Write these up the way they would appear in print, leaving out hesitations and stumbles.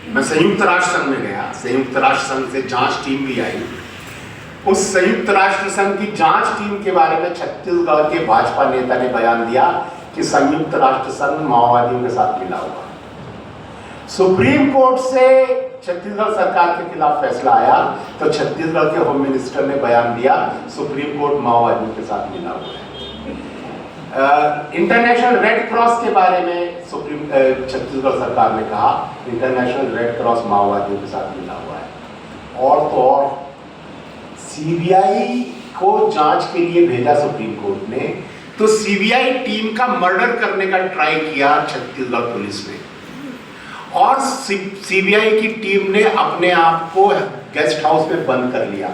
मैं संयुक्त राष्ट्र संघ में गया, संयुक्त राष्ट्र संघ से जांच टीम भी आई। उस संयुक्त राष्ट्र संघ की जांच टीम के बारे में छत्तीसगढ़ के भाजपा नेता ने बयान दिया कि संयुक्त राष्ट्र संघ माओवादियों के साथ मिला हुआ। सुप्रीम कोर्ट से छत्तीसगढ़ सरकार के खिलाफ फैसला आया तो छत्तीसगढ़ के होम मिनिस्टर ने बयान दिया सुप्रीम कोर्ट माओवादियों के साथ मिला हुआ है। इंटरनेशनल रेड क्रॉस के बारे में छत्तीसगढ़ सरकार ने कहा इंटरनेशनल रेड क्रॉस माओवादियों के साथ मिला हुआ है। और तो और सीबीआई को जांच के लिए भेजा सुप्रीम कोर्ट ने, तो सीबीआई टीम का मर्डर करने का ट्राई किया छत्तीसगढ़ पुलिस ने, और सीबीआई की टीम ने अपने आप को गेस्ट हाउस में बंद कर लिया।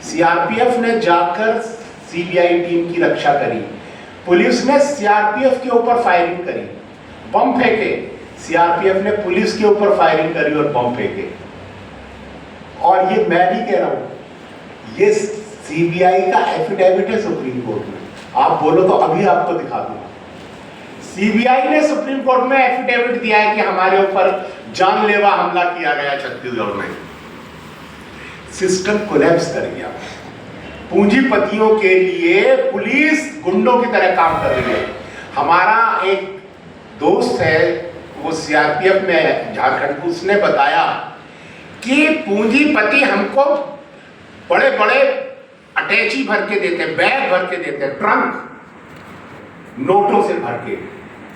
सीआरपीएफ ने जाकर सीबीआई टीम की रक्षा करी, पुलिस ने सीआरपीएफ के ऊपर फायरिंग करी, बम फेंके, सीआरपीएफ ने पुलिस के ऊपर फायरिंग करी और बम फेंके। और ये मैं भी कह रहा हूं, ये सीबीआई का एफिडेविट है सुप्रीम कोर्ट में, आप बोलो तो अभी आपको दिखा दूंगा। सीबीआई ने सुप्रीम कोर्ट में एफिडेविट दिया है कि हमारे ऊपर जानलेवा हमला किया गया छत्तीसगढ़ में। सिस्टम कोलैप्स कर गया। पूंजीपतियों के लिए पुलिस गुंडों की तरह काम कर रही है। हमारा एक दोस्त है, वो सीआरपीएफ में है झारखंड, उसने बताया कि पूंजीपति हमको बड़े बड़े अटैची भर के देते, बैग भर के देते, ट्रंक नोटों से भर के,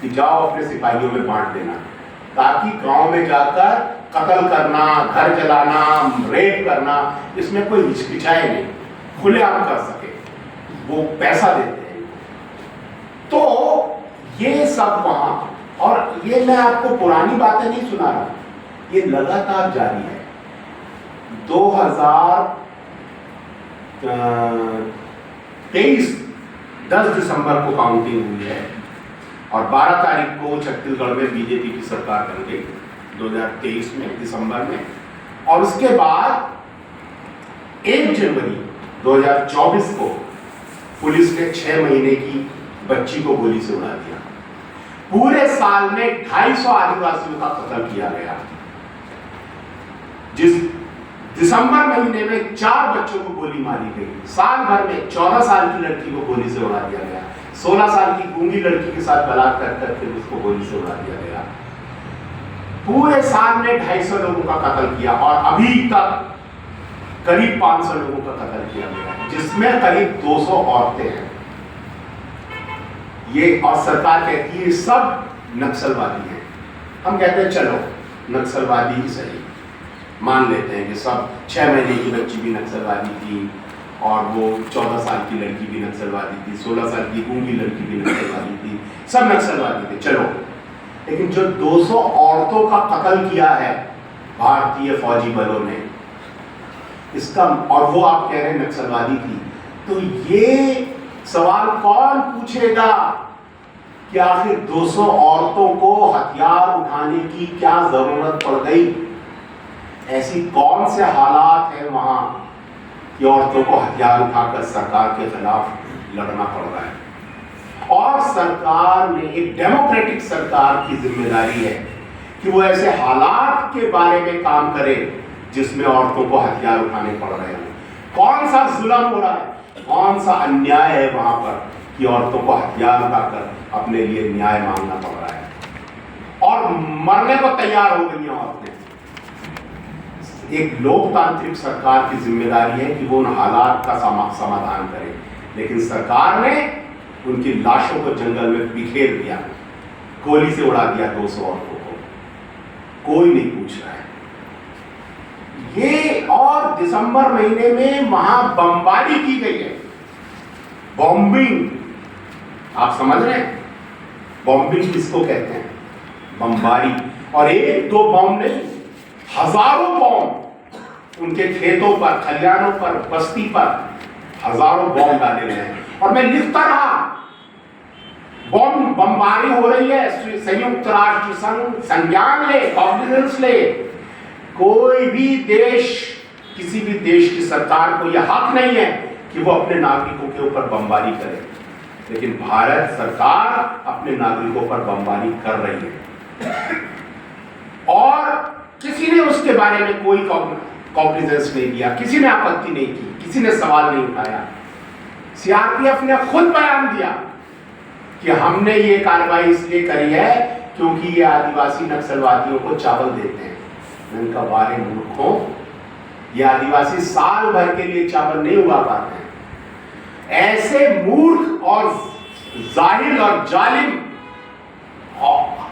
कि जाओ अपने सिपाहियों में बांट देना, ताकि गांव में जाकर कत्ल करना, घर जलाना, रेप करना, इसमें कोई हिचकिचाए नहीं, खुलेआम कर सके, वो पैसा देते हैं। तो ये सब वहां, और ये मैं आपको पुरानी बातें नहीं सुना रहा, ये लगातार जारी है। 2023 10 दिसंबर को काउंटिंग हुई है और 12 तारीख को छत्तीसगढ़ में बीजेपी की सरकार बन गई 2023 में दिसंबर में, और उसके बाद 1 जनवरी 2024 को पुलिस ने 6 महीने की बच्ची को गोली से उड़ा दिया। पूरे साल में 250 आदिवासियों का कत्ल किया गया। जिस दिसंबर महीने में 4 बच्चों को गोली मारी गई, साल भर में 14 साल की लड़की को गोली से उड़ा दिया गया, 16 साल की गूंगी लड़की के साथ बलात्कार करके उसको गोली से उड़ा दिया गया। पूरे साल में 250 लोगों का कत्ल किया, और अभी तक करीब 500 लोगों का कत्ल किया गया, जिसमें करीब 200 औरतें हैं। ये और सरकार कहती है सब नक्सलवादी हैं। हम कहते हैं चलो नक्सलवादी ही सही, मान लेते हैं कि सब 6 महीने की बच्ची भी नक्सलवादी थी, और वो 14 साल की लड़की भी नक्सलवादी थी, 16 साल की गूंगी लड़की भी नक्सलवादी थी, सब नक्सलवादी थे, चलो। लेकिन जो 200 औरतों का कत्ल किया है भारतीय फौजी बलों ने, इसका, और वो आप कह रहे हैं नक्सलवादी थी, तो ये सवाल कौन पूछेगा कि आखिर 200 औरतों को हथियार उठाने की क्या जरूरत पड़ गई? ऐसी कौन से हालात हैं वहां कि औरतों को हथियार उठाकर सरकार के खिलाफ लड़ना पड़ रहा है? और सरकार ने, एक डेमोक्रेटिक सरकार की जिम्मेदारी है कि वो ऐसे हालात के बारे में काम करे जिसमें औरतों को हथियार उठाने पड़ रहे हैं। कौन सा जुल्म हो रहा है, कौन सा अन्याय है वहां पर कि औरतों को हथियार उठाकर अपने लिए न्याय मांगना पड़ रहा है, और मरने को तैयार हो गई हैं औरतें। एक लोकतांत्रिक सरकार की जिम्मेदारी है कि वो उन हालात का समाधान करे, लेकिन सरकार ने उनकी लाशों को जंगल में बिखेर दिया, गोली से उड़ा दिया 200 औरतों को, कोई नहीं पूछ रहा है ये। और दिसंबर महीने में वहां बमबारी की गई है, बॉम्बिंग, आप समझ रहे हैं बॉम्बिंग किसको कहते हैं? बमबारी। और 1-2 बम नहीं, हजारों बम उनके खेतों पर, खलिहानों पर, बस्ती पर हजारों बम डाले गए हैं। और मैं लिखता रहा, बमबारी हो रही है, संयुक्त राष्ट्र संघ संज्ञान ले, कॉग्निजेंस ले। कोई भी देश, किसी भी देश की सरकार को यह हक नहीं है कि वो अपने नागरिकों के ऊपर बमबारी करे, लेकिन भारत सरकार अपने नागरिकों पर बमबारी कर रही है। और किसी ने उसके बारे में कोई कॉग्निजेंस नहीं दिया, किसी ने आपत्ति नहीं की, किसी ने सवाल नहीं उठाया। सीआरपीएफ ने खुद बयान दिया कि हमने ये कार्रवाई इसलिए करी है क्योंकि ये आदिवासी नक्सलवादियों को चावल देते हैं। मैंने कहा वारे मूर्खों, ये आदिवासी साल भर के लिए चावल नहीं उगा पाते हैं। ऐसे मूर्ख और जाहिल और जालिम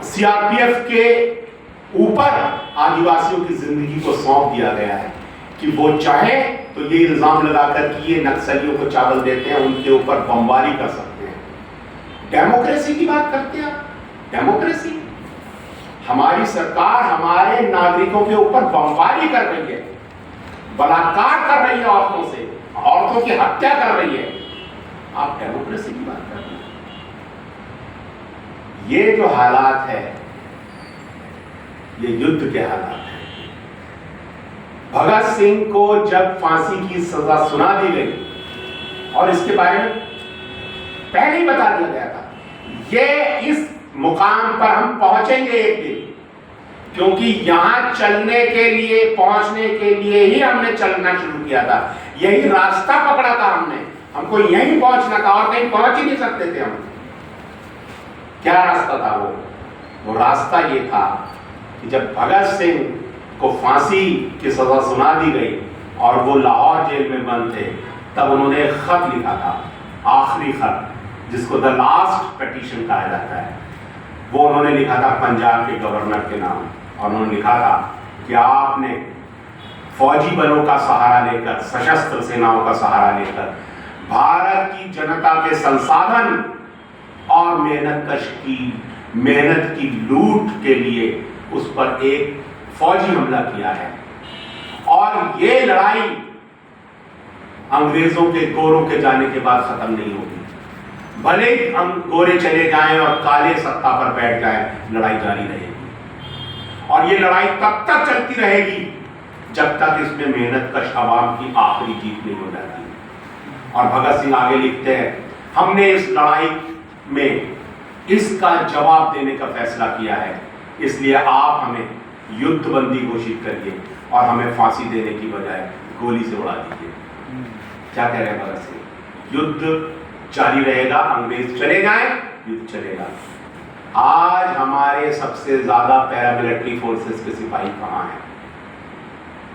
सीआरपीएफ के ऊपर आदिवासियों की जिंदगी को सौंप दिया गया है कि वो चाहे तो ये इल्जाम लगाकर कि ये नक्सलियों को चावल देते हैं, उनके ऊपर बमबारी कर सकते हैं। डेमोक्रेसी की बात करते हैं आप? डेमोक्रेसी? हमारी सरकार हमारे नागरिकों के ऊपर बमबारी कर रही है, बलात्कार कर रही है औरतों से, औरतों की हत्या कर रही है। आप डेमोक्रेसी की बात कर रहे हैं? ये जो हालात है, ये युद्ध के हालात हैं। भगत सिंह को जब फांसी की सजा सुना दी गई और इसके बारे में पहले ही बता दिया गया था, ये इस मुकाम पर हम पहुंचेंगे एक दिन, क्योंकि यहां चलने के लिए, पहुंचने के लिए ही हमने चलना शुरू किया था। यही रास्ता पकड़ा था हमने, हमको यहीं पहुंचना था और कहीं पहुंच ही नहीं सकते थे हम। क्या रास्ता था वो रास्ता ये था कि जब भगत सिंह को फांसी की सजा सुना दी गई और वो लाहौर जेल में बंद थे, तब उन्होंने एक खत लिखा था, आखिरी खत, जिसको द लास्ट पिटीशन कहा जाता है। वो उन्होंने लिखा था पंजाब के गवर्नर के नाम, और उन्होंने लिखा था कि आपने फौजी बलों का सहारा लेकर, सशस्त्र सेनाओं का सहारा लेकर भारत की जनता के संसाधन और मेहनत की लूट के लिए उस पर एक फौजी हमला किया है, और ये लड़ाई अंग्रेजों के, गोरों के जाने के बाद खत्म नहीं होगी। भले ही हम गोरे चले जाएं और काले सत्ता पर बैठ जाएं, लड़ाई जारी रहेगी। और ये लड़ाई तब तक चलती रहेगी जब तक इसमें मेहनत कश अवाम की आखिरी जीत नहीं हो जाती। और भगत सिंह आगे लिखते हैं, हमने इस लड़ाई में इसका जवाब देने का फैसला किया है, इसलिए आप हमें युद्धबंदी घोषित करिए और हमें फांसी देने की बजाय गोली से उड़ा दीजिए। क्या कह रहे हैं भगत सिंह? युद्ध जारी रहेगा, अंग्रेज चले जाएं, युद्ध चलेगा। आज हमारे सबसे ज्यादा पैरामिलिट्री फोर्सेस के सिपाही कहाँ हैं?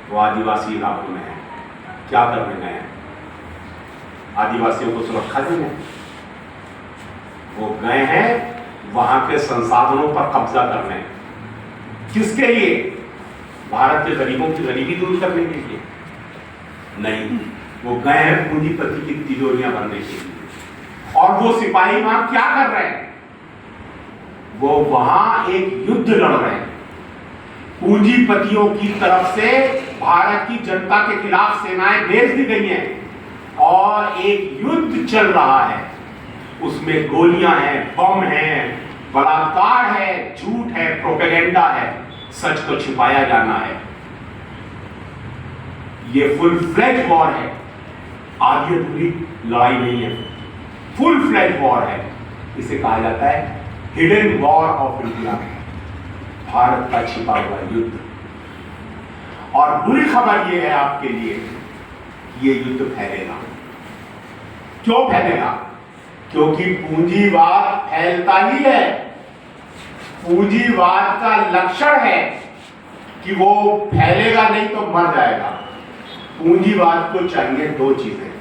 वो आदिवासी इलाकों में हैं। क्या करने गए हैं? आदिवासियों को सुरक्षा देने? वो गए हैं वहां के संसाधनों पर कब्जा करने। किसके लिए? भारत के गरीबों की गरीबी दूर करने के लिए? नहीं, वो गए हैं पूंजीपति की तिजोरियां भरने के लिए। और वो सिपाही वहां क्या कर रहे हैं? वो वहां एक युद्ध लड़ रहे हैं। पूंजीपतियों की तरफ से भारत की जनता के खिलाफ सेनाएं भेज दी गई हैं और एक युद्ध चल रहा है। उसमें गोलियां हैं, बम हैं, बलात्कार है, झूठ है, प्रोपेगेंडा है, सच को छिपाया जाना है। ये फुल फ्लेज वॉर है, आधी अधूरी लड़ाई नहीं है, फुल फ्लेज वॉर है। इसे कहा जाता है hidden war of India, Bharat का छिपा हुआ युद्ध। और बुरी खबर यह है आपके लिए, ये युद्ध फैलेगा। क्यों फैलेगा? क्योंकि पूंजीवाद फैलता ही है। पूंजीवाद का लक्षण है कि वो फैलेगा नहीं तो मर जाएगा। पूंजीवाद को चाहिए दो चीजें,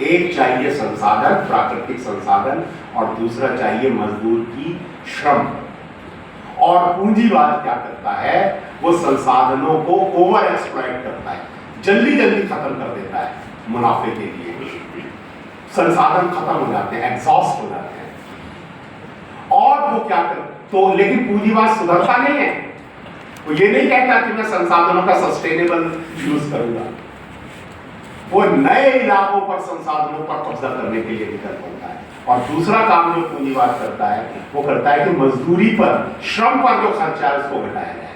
एक चाहिए संसाधन, प्राकृतिक संसाधन, और दूसरा चाहिए मजदूर की श्रम। और पूंजीवाद क्या करता है? वो संसाधनों को ओवर एक्सप्लॉइट करता है, जल्दी जल्दी खत्म कर देता है मुनाफे के लिए। संसाधन खत्म हो जाते हैं, एग्जॉस्ट हो जाते हैं। और वो क्या कर, तो लेकिन पूंजीवाद सुधरता नहीं है। वो ये नहीं कहता कि मैं संसाधनों का सस्टेनेबल यूज करूंगा। वो नए इलाकों पर, संसाधनों पर कब्जा करने के लिए निकल पड़ता है। और दूसरा काम जो पूंजीवाद करता है, वो करता है कि मजदूरी पर, श्रम पर जो खर्चा है उसको घटाया जाए।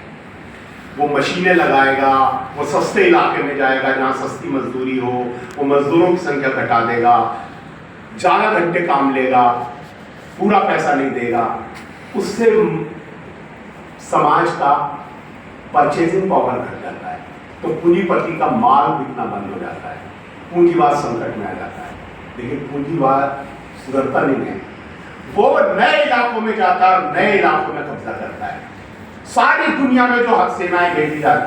वो मशीनें लगाएगा, वो सस्ते इलाके में जाएगा जहां सस्ती मजदूरी हो, वो मजदूरों की संख्या घटा देगा, ज्यादा घंटे काम लेगा, पूरा पैसा नहीं देगा। उससे समाज का परचेजिंग पावर घट जाता है, तो पूंजीपति का माल बिकना बंद हो जाता है, पूंजीवाद संकट में आ जाता है। लेकिन पूंजीवाद सुधरता नहीं है, वो नए इलाकों में जाता है और नए इलाकों में कब्जा करता है। सारी दुनिया में जो हक सेनाएं भेजी जाती